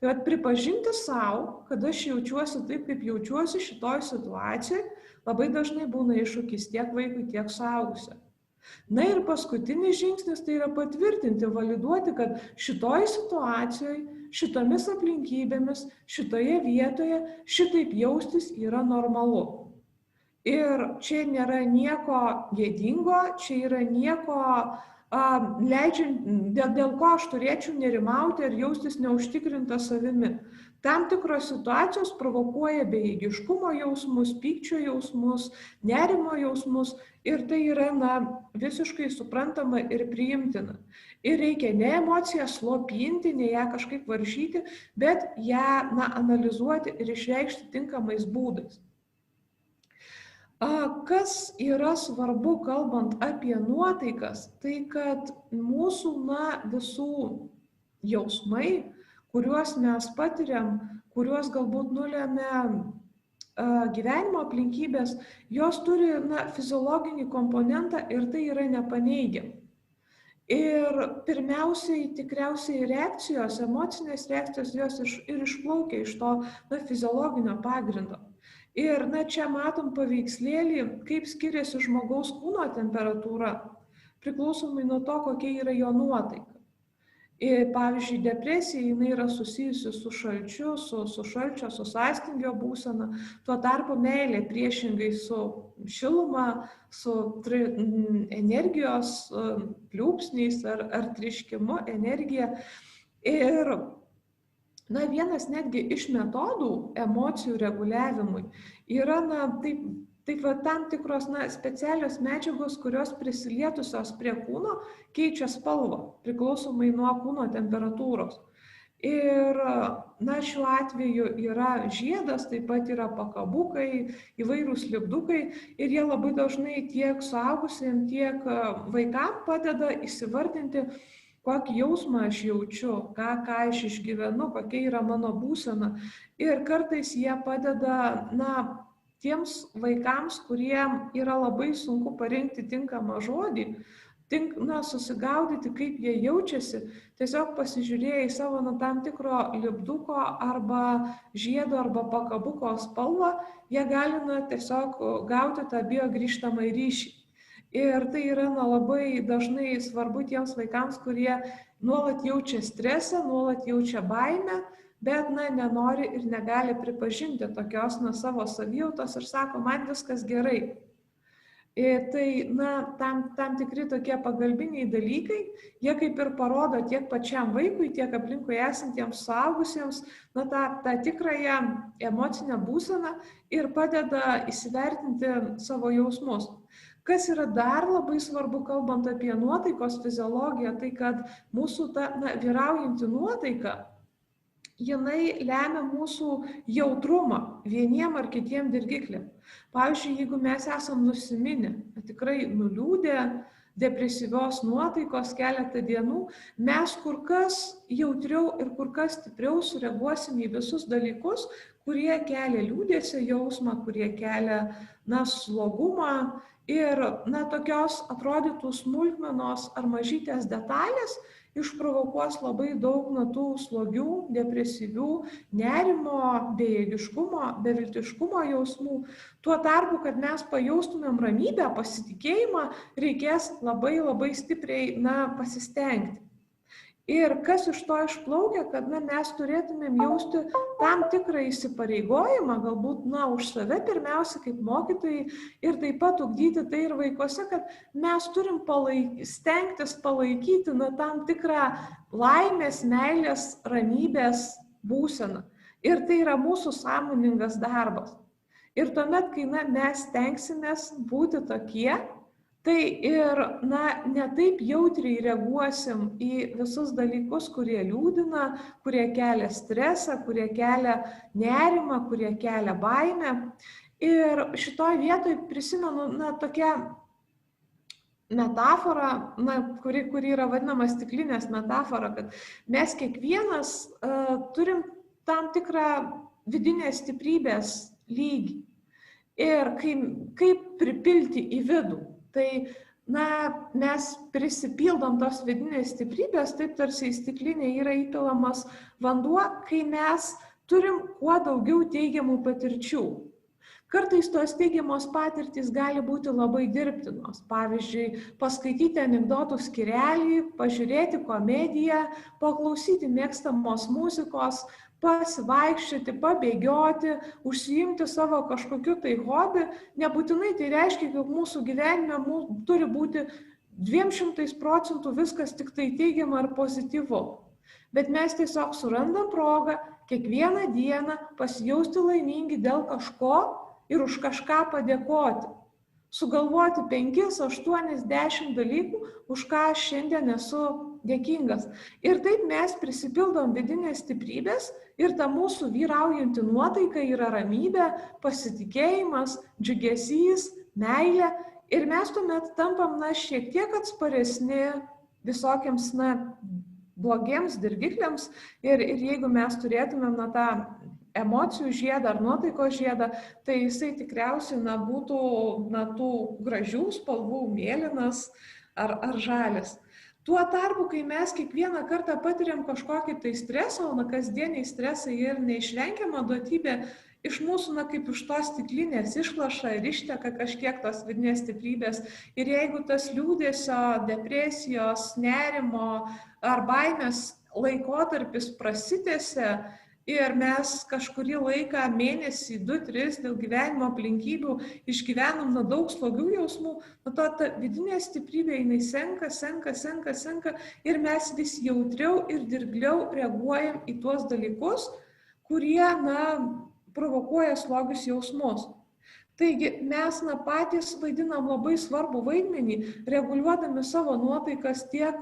Tai pripažinti savo, kad aš jaučiuosi taip, kaip jaučiuosi šitoj situacijoje, labai dažnai būna iššūkis tiek vaikui, tiek suaugusiam. Ir paskutinis žingsnis tai yra patvirtinti, validuoti, kad šitoj situacijoje, šitomis aplinkybėmis, šitoje vietoje šitaip jaustis yra normalu. Ir čia nėra nieko gėdingo, čia yra nieko dėl ko aš turėčiau nerimauti ar jaustis neužtikrinta savimi. Tam tikros situacijos provokuoja bejėgiškumo jausmus, pykčio jausmus, nerimo jausmus ir tai yra visiškai suprantama ir priimtina. Ir reikia ne emociją slopinti, ne ją kažkaip varžyti, bet ją analizuoti ir išreikšti tinkamais būdais. Kas yra svarbu, kalbant apie nuotaikas, tai kad mūsų visų jausmai, kuriuos mes patiriam, kuriuos galbūt nulemia gyvenimo aplinkybės, jos turi fiziologinį komponentą ir tai yra nepaneigiama. Ir pirmiausiai, tikriausiai reakcijos, emocinės reakcijos, jos ir išplaukia iš to fiziologinio pagrindo. Ir čia matom paveikslėlį, kaip skiriasi žmogaus kūno temperatūra, priklausomai nuo to, kokia yra jo nuotaika. Ir, pavyzdžiui, depresija jinai yra susijusi su šalčiu, su šalčio, su sąstingio būsena, tuo tarpu meilė priešingai su šiluma, su energijos pliūpsniais ar triškimu, energija. Ir vienas netgi iš metodų emocijų reguliavimui yra tam tikros specialios medžiagos, kurios prisilietusios prie kūno keičia spalvą priklausomai nuo kūno temperatūros. Ir šiuo atveju yra žiedas, taip pat yra pakabukai, įvairūs lipdukai ir jie labai dažnai tiek suaugusiems, tiek vaikams padeda įsivardinti, kokį jausmą aš jaučiu, ką aš išgyvenu, kokia yra mano būsena. Ir kartais jie padeda tiems vaikams, kuriem yra labai sunku parinkti tinkamą žodį, susigaudyti, kaip jie jaučiasi, tiesiog pasižiūrėję į savo tam tikro lipduko arba žiedo arba pakabuko spalvą, jie gali tiesiog gauti tą biogrįžtamą ryšį. Ir tai yra labai dažnai svarbu tiems vaikams, kurie nuolat jaučia stresą, nuolat jaučia baimę, bet nenori ir negali pripažinti tokios savo savijautos ir sako, man viskas gerai. Ir tai tam tikri tokie pagalbiniai dalykai, jie kaip ir parodo tiek pačiam vaikui, tiek aplinkui esantiems suaugusiems, tą tikrąją emocinę būseną ir padeda įsivertinti savo jausmus. Kas yra dar labai svarbu, kalbant apie nuotaikos fiziologiją, tai kad mūsų vyraujanti nuotaika, jinai lemia mūsų jautrumą vieniem ar kitiem dirgikliam. Pavyzdžiui, jeigu mes esam nusiminę, tikrai nuliūdę, depresyvios nuotaikos keletą dienų, mes kur kas jautriau ir kur kas stipriau sureaguosim į visus dalykus, kurie kelia liūdesio jausmą, kurie kelia slogumą. Ir tokios atrodytų smulkmenos ar mažytės detalės išprovokuos labai daug tų slogių, depresyvių, nerimo, bejėgiškumo, beviltiškumo jausmų. Tuo tarpu, kad mes pajaustumėm ramybę, pasitikėjimą, reikės labai labai stipriai pasistengti. Ir kas iš to išplaukia, kad mes turėtumėm jausti tam tikrą įsipareigojimą, galbūt už save pirmiausia kaip mokytojai ir taip pat ugdyti tai ir vaikuose, kad mes turim stengtis palaikyti tam tikrą laimės, meilės, ramybės būseną. Ir tai yra mūsų sąmoningas darbas. Ir tuomet, kai mes stengsimės būti tokie, tai ir ne taip jautriai reaguosim į visus dalykus, kurie liūdina, kurie kelia stresą, kurie kelia nerimą, kurie kelia baimę. Ir šitoj vietoj prisimenu tokia metafora, kuri yra vadinama stiklinės metafora, kad mes kiekvienas turim tam tikrą vidinės stiprybės lygį. Ir kaip pripilti į vidų. Tai mes prisipildom tos vidinės stiprybės, taip tarsi į stiklinę yra įpilamas vanduo, kai mes turim kuo daugiau teigiamų patirčių. Kartais tos teigiamos patirtys gali būti labai dirbtinos. Pavyzdžiui, paskaityti anekdotų skyrelį, pažiūrėti komediją, paklausyti mėgstamos muzikos, pasivaikščioti, pabėgioti, užsiimti savo kažkokiu tai hobį. Nebūtinai tai reiškia, jog mūsų gyvenime turi būti 200% viskas tik tai teigiama ar pozityvu. Bet mes tiesiog surandam progą kiekvieną dieną pasijausti laimingi dėl kažko ir už kažką padėkoti. Sugalvoti 5, 8, 10 dalykų, už ką aš šiandien esu dėkingas. Ir taip mes prisipildom vidinės stiprybės ir ta mūsų vyraujanti nuotaika yra ramybė, pasitikėjimas, džiugesys, meilė. Ir mes tuomet tampam šiek tiek atsparesni visokiams blogiems dirgikliams. Ir jeigu mes turėtumėm tą emocijų žiedą ar nuotaikos žiedą, tai jisai tikriausiai būtų tų gražių spalvų mėlynas ar žalias. Tuo tarpu, kai mes kiekvieną kartą patiriam kažkokį tai stresą, o kasdieniai stresai ir neišvengiama duotybė, iš mūsų, kaip iš tos stiklinės išlaša ir išteka kažkiek tos vidinės stiprybės. Ir jeigu tas liūdesio, depresijos, nerimo ar baimės laikotarpis prasitęsia ir mes kažkurį laiką, mėnesį, 2-3 dėl gyvenimo aplinkybių išgyvenom daug slogių jausmų, ta vidinė stiprybė jinai senka ir mes vis jautriau ir dirgliau reaguojam į tuos dalykus, kurie, provokuoja slogius jausmus. Taigi mes patys vaidinam labai svarbų vaidmenį, reguliuodami savo nuotaikas tiek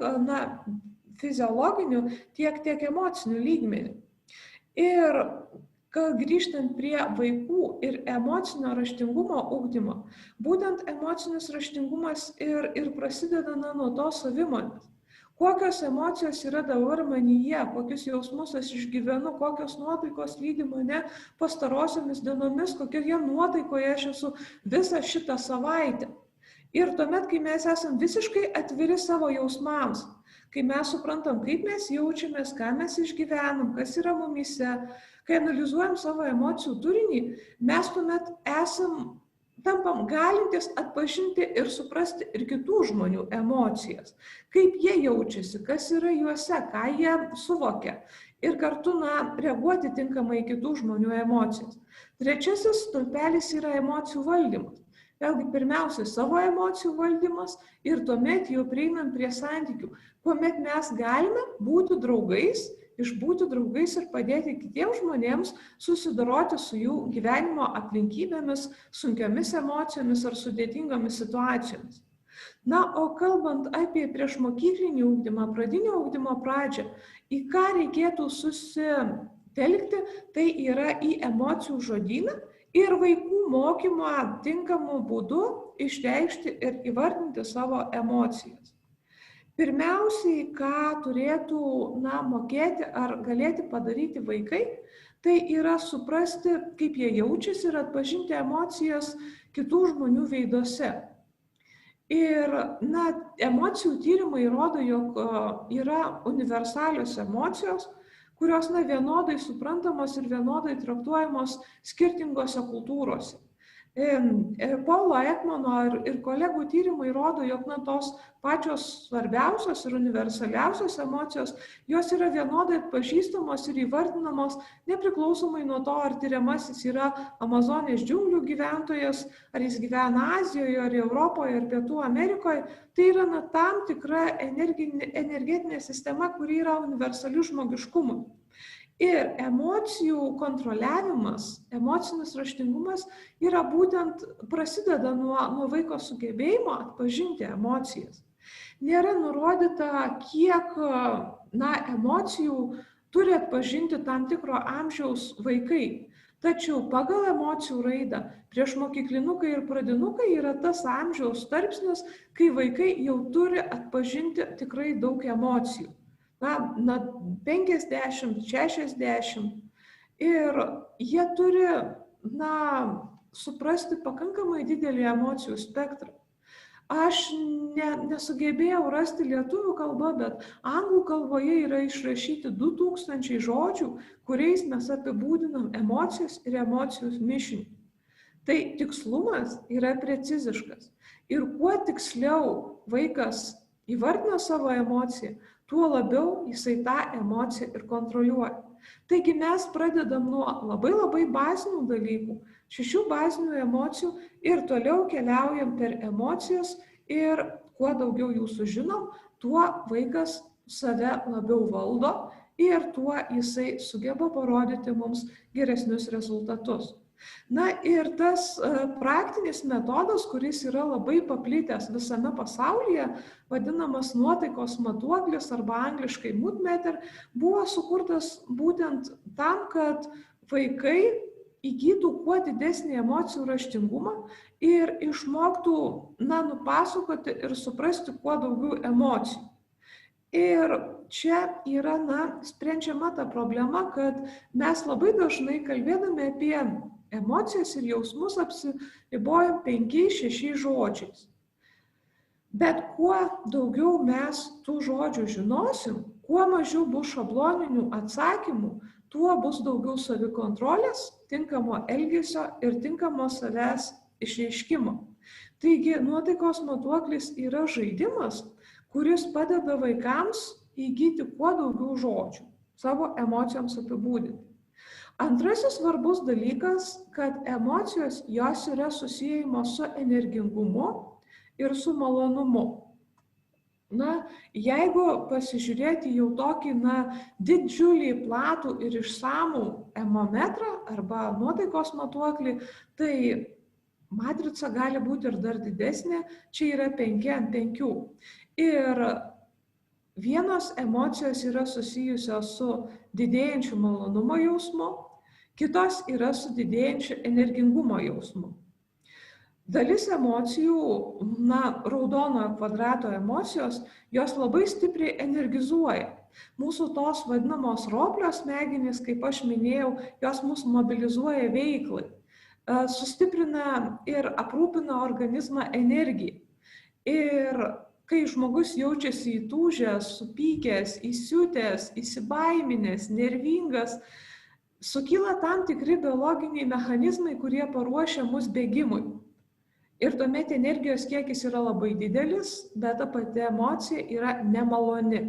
fiziologiniu, tiek emociniu lygmeniu. Ir grįžtant prie vaikų ir emocinio raštingumo ugdymo, būtent emocinis raštingumas ir prasideda nuo to savimonės. Kokios emocijos yra dabar manyje, kokius jausmus aš išgyvenu, kokios nuotaikos lydi mane pastarosiomis dienomis, kokioje nuotaikoje aš esu visą šitą savaitę. Ir tuomet, kai mes esam visiškai atviri savo jausmams, kai mes suprantam, kaip mes jaučiamės, ką mes išgyvenam, kas yra mumyse, kai analizuojam savo emocijų turinį, mes tuomet tampam galintis atpažinti ir suprasti ir kitų žmonių emocijas, kaip jie jaučiasi, kas yra juose, ką jie suvokia ir kartu reaguoti tinkamai į kitų žmonių emocijas. Trečiasis stulpelis yra emocijų valdymas. Vėlgi, pirmiausia, savo emocijų valdymas ir tuomet jau prieinam prie santykių, kuomet mes galime būti draugais, išbūti draugais ir padėti kitiems žmonėms susidoroti su jų gyvenimo aplinkybėmis, sunkiomis emocijomis ar sudėtingomis situacijomis. O kalbant apie priešmokyklinį ugdymą, pradinio ugdymo pradžią, į ką reikėtų susitelkti, tai yra į emocijų žodyną ir vaikų mokymą tinkamų būdų išreikšti ir įvardinti savo emocijas. Pirmiausiai, ką turėtų mokėti ar galėti padaryti vaikai, tai yra suprasti, kaip jie jaučiasi ir atpažinti emocijas kitų žmonių veiduose. Ir emocijų tyrimai rodo, jog yra universalios emocijos, kurios vienodai suprantamos ir vienodai traktuojamos skirtingose kultūrose. Paulo Ekmano ir kolegų tyrimai rodo, jog tos pačios svarbiausios ir universaliausios emocijos, jos yra vienodai atpažįstamos ir įvardinamos nepriklausomai nuo to, ar tyriamasis yra Amazonės džiunglių gyventojas, ar jis gyvena Azijoje, ar Europoje, ar Pietų Amerikoje. Tai yra tam tikra energetinė sistema, kuri yra universali žmogiškumui. Ir emocijų kontroliavimas, emocinis raštingumas yra būtent prasideda nuo vaiko sugebėjimo atpažinti emocijas. Nėra nurodyta, kiek emocijų turi atpažinti tam tikro amžiaus vaikai. Tačiau pagal emocijų raidą priešmokyklinukai ir pradinukai yra tas amžiaus tarpsnis, kai vaikai jau turi atpažinti tikrai daug emocijų. 50, 60 ir jie turi suprasti pakankamai didelį emocijų spektrą. Aš nesugebėjau rasti lietuvių kalbą, bet anglų kalboje yra išrašyti 2000 žodžių, kuriais mes apibūdinam emocijas ir emocijų mišinį. Tai tikslumas yra preciziškas. Ir kuo tiksliau vaikas įvardina savo emociją, tuo labiau jisai tą emociją ir kontroliuoja. Taigi mes pradedam nuo labai bazinių dalykų, 6 bazinių emocijų ir toliau keliaujam per emocijas ir kuo daugiau jų sužinom, tuo vaikas save labiau valdo ir tuo jisai sugeba parodyti mums geresnius rezultatus. Na ir tas praktinis metodas, kuris yra labai paplitęs visame pasaulyje, vadinamas nuotaikos matuoklis arba angliškai mood meter, buvo sukurtas būtent tam, kad vaikai įgytų kuo didesnį emocijų raštingumą ir išmoktų, nupasakoti ir suprasti kuo daugiau emocijų. Ir čia yra, sprendžiama ta problema, kad mes labai dažnai kalbėdami apie emocijas ir jausmus apsiribojam 5-6 žodžiais. Bet kuo daugiau mes tų žodžių žinosim, kuo mažiau bus šabloninių atsakymų, tuo bus daugiau savikontrolės, tinkamo elgesio ir tinkamo savęs išreiškimo. Taigi, nuotaikos matuoklis yra žaidimas, kuris padeda vaikams įgyti kuo daugiau žodžių, savo emocijoms apibūdinti. Antrasis svarbus dalykas, kad emocijos jos yra susijęjamos su energingumu ir su malonumu. Jeigu pasižiūrėti jau tokį, didžiulį, platų ir išsamų emometrą arba nuotaikos matuoklį, tai matrica gali būti ir dar didesnė, čia yra 5×5. Ir vienos emocijos yra susijusios su didėjančiu malonumo jausmu, kitos yra su didėjančiu energingumo jausmu. Dalis emocijų, raudonojo kvadrato emocijos, jos labai stipriai energizuoja. Mūsų tos vadinamos roplio smegenys, kaip aš minėjau, jos mus mobilizuoja veiklai, sustiprina ir aprūpina organizmą energiją. Ir kai žmogus jaučiasi įtūžęs, supykęs, įsiutęs, įsibaiminęs, nervingas, sukyla tam tikri biologiniai mechanizmai, kurie paruošia mus bėgimui. Ir tuomet energijos kiekis yra labai didelis, bet ta pati emocija yra nemaloni.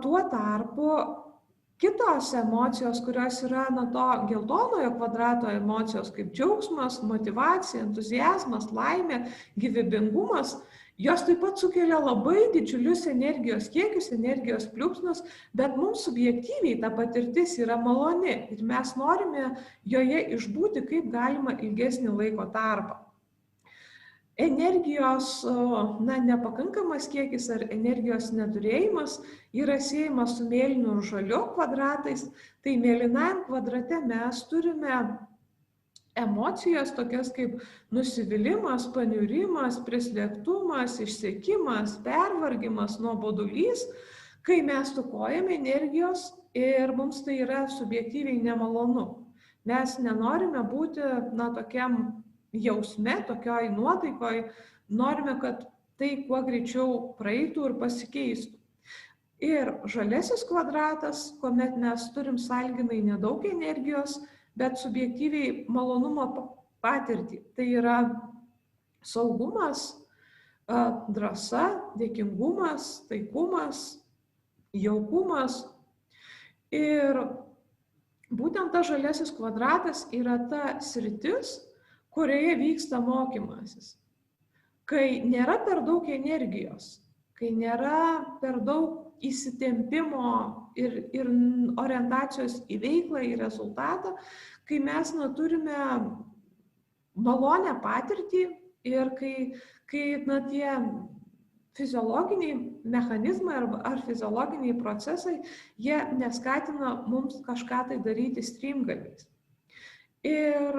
Tuo tarpu kitos emocijos, kurios yra to geltonojo kvadrato emocijos, kaip džiaugsmas, motyvacija, entuziazmas, laimė, gyvybingumas, jos taip pat sukelia labai didžiulius energijos kiekius, energijos pliūpsnius, bet mums subjektyviai ta patirtis yra maloni ir mes norime joje išbūti kaip galima ilgesnį laiko tarpą. Energijos nepakankamas kiekis ar energijos neturėjimas yra siejamas su mėlynu ir žaliu kvadratais. Tai mėlynajam kvadrate mes turime emocijos tokias kaip nusivylimas, paniurimas, prislėgtumas, išsekimas, pervargimas, nuobodulys, kai mes stokojame energijos ir mums tai yra subjektyviai nemalonu. Mes nenorime būti tokiam jausme, tokioj nuotaikoj, norime, kad tai kuo greičiau praeitų ir pasikeistų. Ir žaliasis kvadratas, kuomet mes turim sąlyginai nedaug energijos, bet subjektyviai malonumo patirtį. Tai yra saugumas, drąsa, dėkingumas, taikumas, jaukumas. Ir būtent tas žaliasis kvadratas yra ta sritis, kurioje vyksta mokymasis. Kai nėra per daug energijos, kai nėra per daug įsitempimo ir orientacijos į veiklą, į rezultatą, kai mes turime malonę patirtį ir kai tie fiziologiniai mechanizmai ar fiziologiniai procesai, jie neskatina mums kažką tai daryti strimgaliais. Ir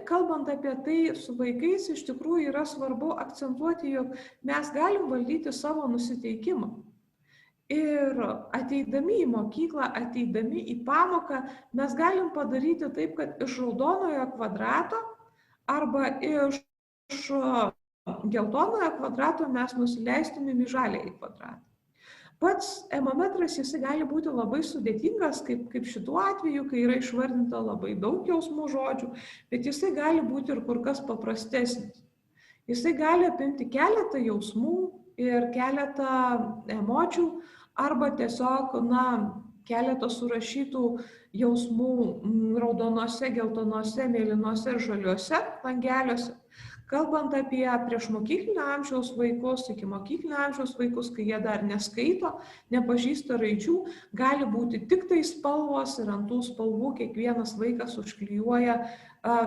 kalbant apie tai su vaikais, iš tikrųjų yra svarbu akcentuoti, jog mes galim valdyti savo nusiteikimą. Ir ateidami į mokyklą, ateidami į pamoką, mes galim padaryti taip, kad iš raudonojo kvadrato arba iš geltonojo kvadrato mes nusileistumėm į žaliąjį kvadratą. Pats emometras jisai gali būti labai sudėtingas, kaip šituo atveju, kai yra išvardinta labai daug jausmų žodžių, bet jisai gali būti ir kur kas paprastesnis. Jisai gali apimti keletą jausmų ir keletą emocijų arba tiesiog, keletą surašytų jausmų raudonose, geltonose, mėlynose ir žaliuose langeliuose. Kalbant apie priešmokyklinio amžiaus vaikus, ikimokyklinio amžiaus vaikus, kai jie dar neskaito, nepažįsta raidžių, gali būti tik tai spalvos ir ant tų spalvų kiekvienas vaikas užklijuoja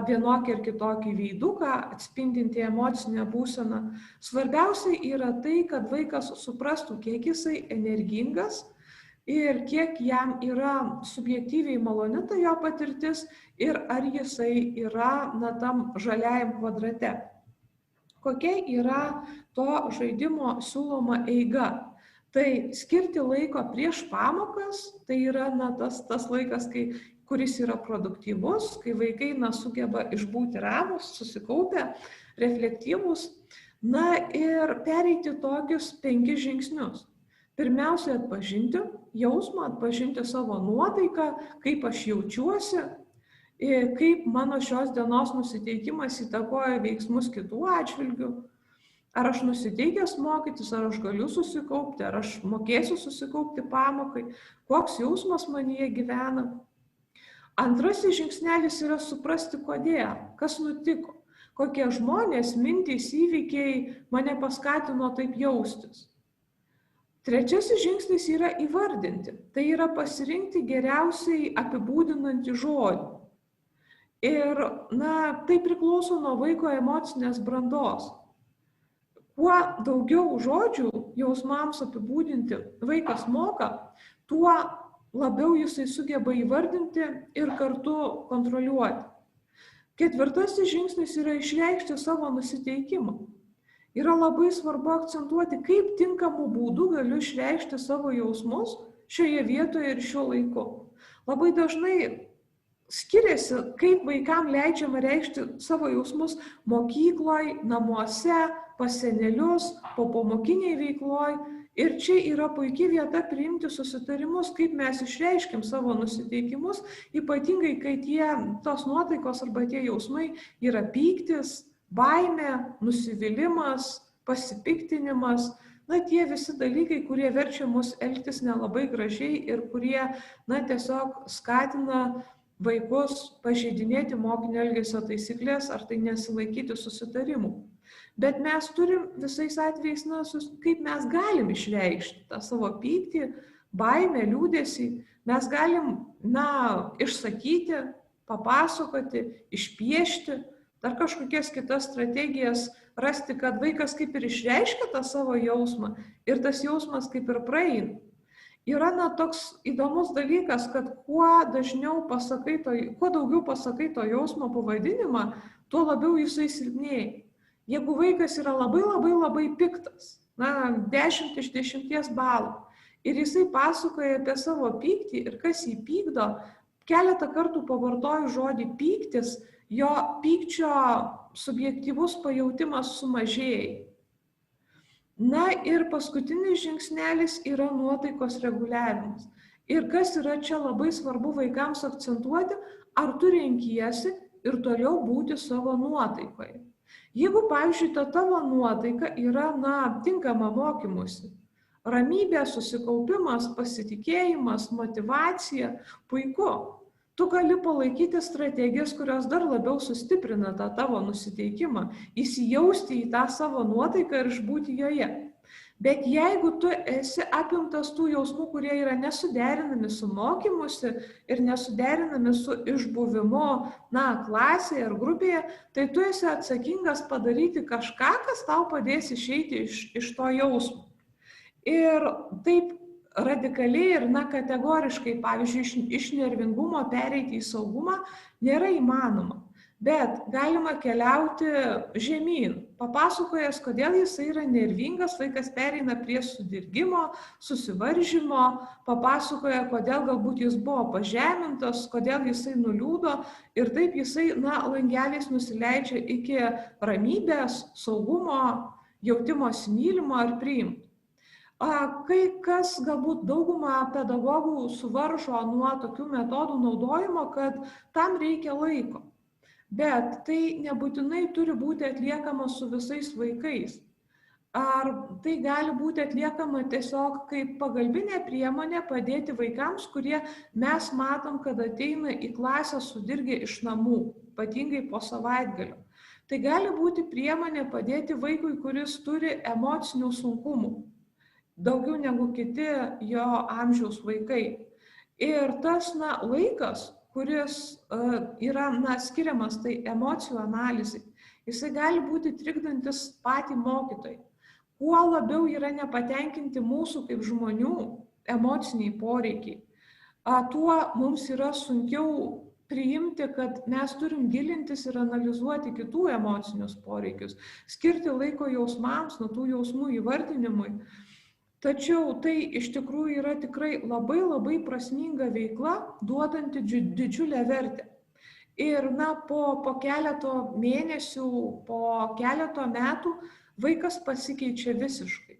vienokį ir kitokį veiduką, atspindintį emocinę būseną. Svarbiausia yra tai, kad vaikas suprastų, kiek jisai energingas ir kiek jam yra subjektyviai maloni ta jo patirtis ir ar jisai yra tam žaliajam kvadrate. Kokia yra to žaidimo siūloma eiga? Tai skirti laiko prieš pamokas, tai yra tas laikas, kuris yra produktyvus, kai vaikai sugeba išbūti ramūs, susikaupę, reflektyvūs, ir pereiti tokius 5 žingsnius. Pirmiausia, atpažinti jausmą, atpažinti savo nuotaiką, kaip aš jaučiuosi, kaip mano šios dienos nusiteikimas įtakoja veiksmus kitų atžvilgių, ar aš nusiteikęs mokytis, ar aš galiu susikaupti, ar aš mokėsiu susikaupti pamokai, koks jausmas manyje gyvena. Antrasis žingsnelis yra suprasti, kodėl, kas nutiko, kokie žmonės, mintys, įvykiai mane paskatino taip jaustis. Trečiasis žingsnis yra įvardinti, tai yra pasirinkti geriausiai apibūdinantį žodį. Ir, tai priklauso nuo vaiko emocinės brandos. Kuo daugiau žodžių jausmams apibūdinti vaikas moka, tuo labiau jisai sugeba įvardinti ir kartu kontroliuoti. Ketvirtasis žingsnis yra išreikšti savo nusiteikimą. Yra labai svarbu akcentuoti, kaip tinkamų būdų galiu išreikšti savo jausmus šioje vietoje ir šiuo laiku. Labai dažnai skiriasi, kaip vaikam leidžiama reikšti savo jausmus mokykloje, namuose, pas senelius, popamokiniai veikloj. Ir čia yra puikia vieta priimti susitarimus, kaip mes išreiškim savo nusiteikimus, ypatingai, kai tos nuotaikos arba tie jausmai yra pyktis, baimė, nusivylimas, pasipiktinimas. Tie visi dalykai, kurie verčia mus elgtis nelabai gražiai ir kurie, tiesiog skatina vaikus pažeidinėti mokinio elgesio taisyklės ar tai nesilaikyti susitarimų. Bet mes turim visais atvejais, kaip mes galim išreikšti tą savo pyktį, baimę, liūdesį. Mes galim, išsakyti, papasakoti, išpiešti, dar kažkokias kitas strategijas rasti, kad vaikas kaip ir išreiškia tą savo jausmą ir tas jausmas kaip ir praeina. Yra toks įdomus dalykas, kad kuo daugiau pasakai to jausmo pavadinimą, tuo labiau jisai silpnėja. Jeigu vaikas yra labai piktas, 10 iš 10 balų, ir jisai pasakoja apie savo pyktį ir kas jį pykdo, keletą kartų pavartoju žodį pyktis, jo pykčio subjektyvus pajautimas sumažėja. Ir paskutinis žingsnelis yra nuotaikos reguliavimas. Ir kas yra čia labai svarbu vaikams akcentuoti, ar tu renkiesi ir toliau būti savo nuotaikoje. Jeigu, pavyzdžiui, ta tavo nuotaika yra, tinkama mokymusi, ramybė, susikaupimas, pasitikėjimas, motyvacija, puiku. Tu gali palaikyti strategijas, kurios dar labiau sustiprina tą tavo nusiteikimą, įsijausti į tą savo nuotaiką ir išbūti joje. Bet jeigu tu esi apimtas tų jausmų, kurie yra nesuderinami su mokymusi ir nesuderinami su išbuvimu, klasėje ar grupėje, tai tu esi atsakingas padaryti kažką, kas tau padės išeiti iš to jausmo. Ir taip radikaliai ir kategoriškai, pavyzdžiui, iš nervingumo pereiti į saugumą nėra įmanoma. Bet galima keliauti žemyn. Papasakojęs, kodėl jisai yra nervingas, vaikas pereina prie sudirgimo, susivaržymo, papasakoja, kodėl galbūt jis buvo pažemintas, kodėl jisai nuliūdo ir taip jisai, langeliais nusileidžia iki ramybės, saugumo, jautimosi mylimo ar priimto. Kai kas galbūt daugumą pedagogų suvaržo nuo tokių metodų naudojimo, kad tam reikia laiko. Bet tai nebūtinai turi būti atliekama su visais vaikais. Ar tai gali būti atliekama tiesiog kaip pagalbinė priemonė padėti vaikams, kurie mes matom, kad ateina į klasę sudirgę iš namų, ypatingai po savaitgalio. Tai gali būti priemonė padėti vaikui, kuris turi emocinių sunkumų, daugiau negu kiti jo amžiaus vaikai. Ir tas laikas, kuris yra skiriamas tai emocijų analizai, jisai gali būti trikdantis patį mokytoją. Kuo labiau yra nepatenkinti mūsų kaip žmonių emociniai poreikiai, tuo mums yra sunkiau priimti, kad mes turim gilintis ir analizuoti kitų emocinius poreikius, skirti laiko jausmams, nuo tų jausmų įvardinimui. Tačiau tai iš tikrųjų yra tikrai labai prasminga veikla, duodanti didžiulę vertę. Ir po keleto mėnesių, po keleto metų vaikas pasikeičia visiškai.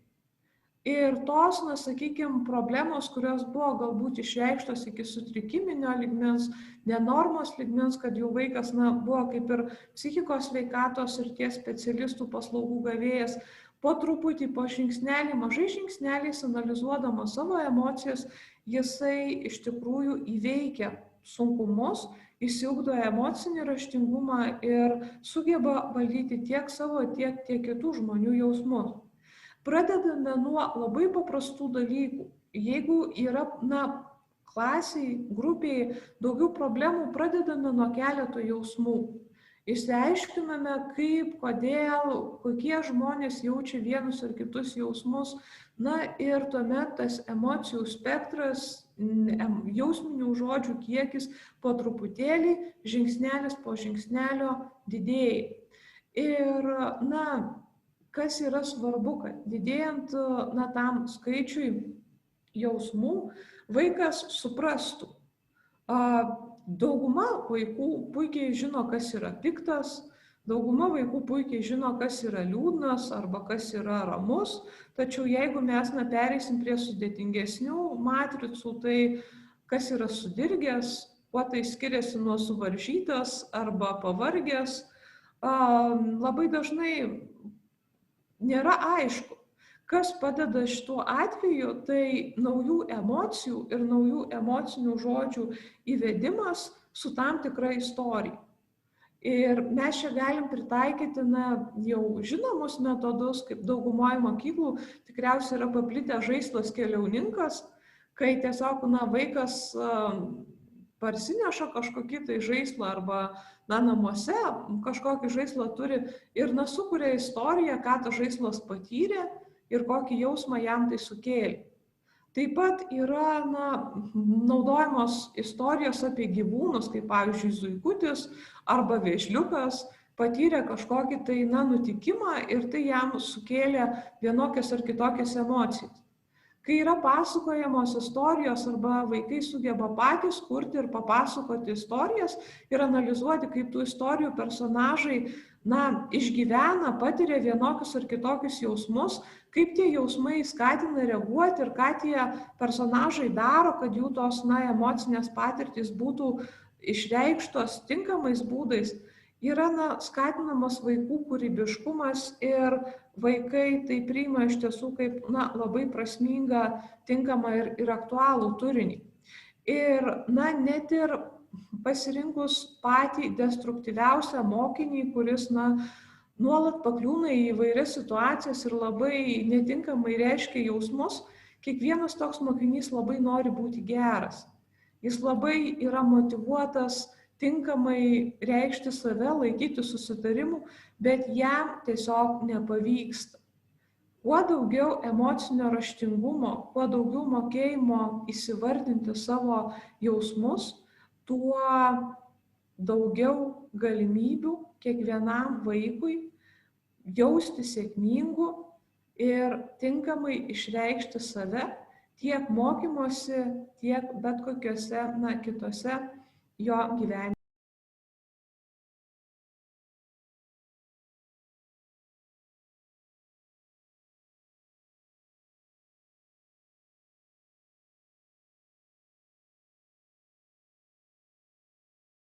Ir tos, sakykime, problemos, kurios buvo galbūt išreikštos iki sutrikiminio lygmens, nenormos lygmens, kad jų vaikas buvo kaip ir psichikos sveikatos ir tie specialistų paslaugų gavėjas, po truputį, po žingsnelį, mažai žingsneliais analizuodamas savo emocijas, jisai iš tikrųjų įveikia sunkumus, išsiugdo emocinį raštingumą ir sugeba valdyti tiek savo, tiek kitų žmonių jausmus. Pradedame nuo labai paprastų dalykų. Jeigu yra klasiai, grupiai daugiau problemų, pradedame nuo keleto jausmų. Išsiaiškiname, kaip, kodėl, kokie žmonės jaučia vienus ar kitus jausmus. Ir tuomet tas emocijų spektras, jausminių žodžių kiekis po truputėlį, žingsnelis po žingsnelio didėja. Ir, kas yra svarbu, kad didėjant tam skaičiui jausmų, vaikas suprastų. Dauguma vaikų puikiai žino, kas yra piktas, dauguma vaikų puikiai žino, kas yra liūdnas arba kas yra ramus, tačiau jeigu mes pereisim prie sudėtingesnių matricų, tai kas yra sudirgęs, kuo tai skiriasi nuo suvaržytas arba pavargęs, labai dažnai nėra aišku. Kas padeda šituo atveju, tai naujų emocijų ir naujų emocinių žodžių įvedimas su tam tikra istorija. Ir mes čia galim pritaikyti jau žinomus metodus, kaip daugumoje mokyklų tikriausiai yra paplitę žaislas keliauninkas, kai tiesiog vaikas parsineša kažkokį tai žaislą arba namuose kažkokį žaislą turi ir sukuria istoriją, ką tas žaislas patyrė ir kokį jausmą jam tai sukėlė. Taip pat yra naudojamos istorijos apie gyvūnus, kaip pavyzdžiui zuikutis arba vėžliukas patyrė kažkokį tai nutikimą ir tai jam sukėlė vienokias ar kitokias emocijas. Kai yra pasakojamos istorijos arba vaikai sugeba patys kurti ir papasakoti istorijas ir analizuoti, kaip tų istorijų personažai išgyvena, patiria vienokius ar kitokius jausmus, kaip tie jausmai skatina reaguoti ir ką tie personažai daro, kad jų tos emocinės patirtys būtų išreikštos tinkamais būdais, yra skatinamas vaikų kūrybiškumas ir vaikai tai priima iš tiesų kaip labai prasmingą, tinkamą ir aktualų turinį. Ir net ir pasirinkus patį destruktyviausią mokinį, kuris nuolat pakliūna į įvairias situacijas ir labai netinkamai reiškia jausmus, kiekvienas toks mokinys labai nori būti geras. Jis labai yra motyvuotas tinkamai reikšti save, laikyti susitarimų, bet jam tiesiog nepavyksta. Kuo daugiau emocinio raštingumo, kuo daugiau mokėjimo įsivardinti savo jausmus, tuo daugiau galimybių kiekvienam vaikui jausti sėkmingu ir tinkamai išreikšti save tiek mokymosi, tiek bet kokiuose kitose jo gyvenimo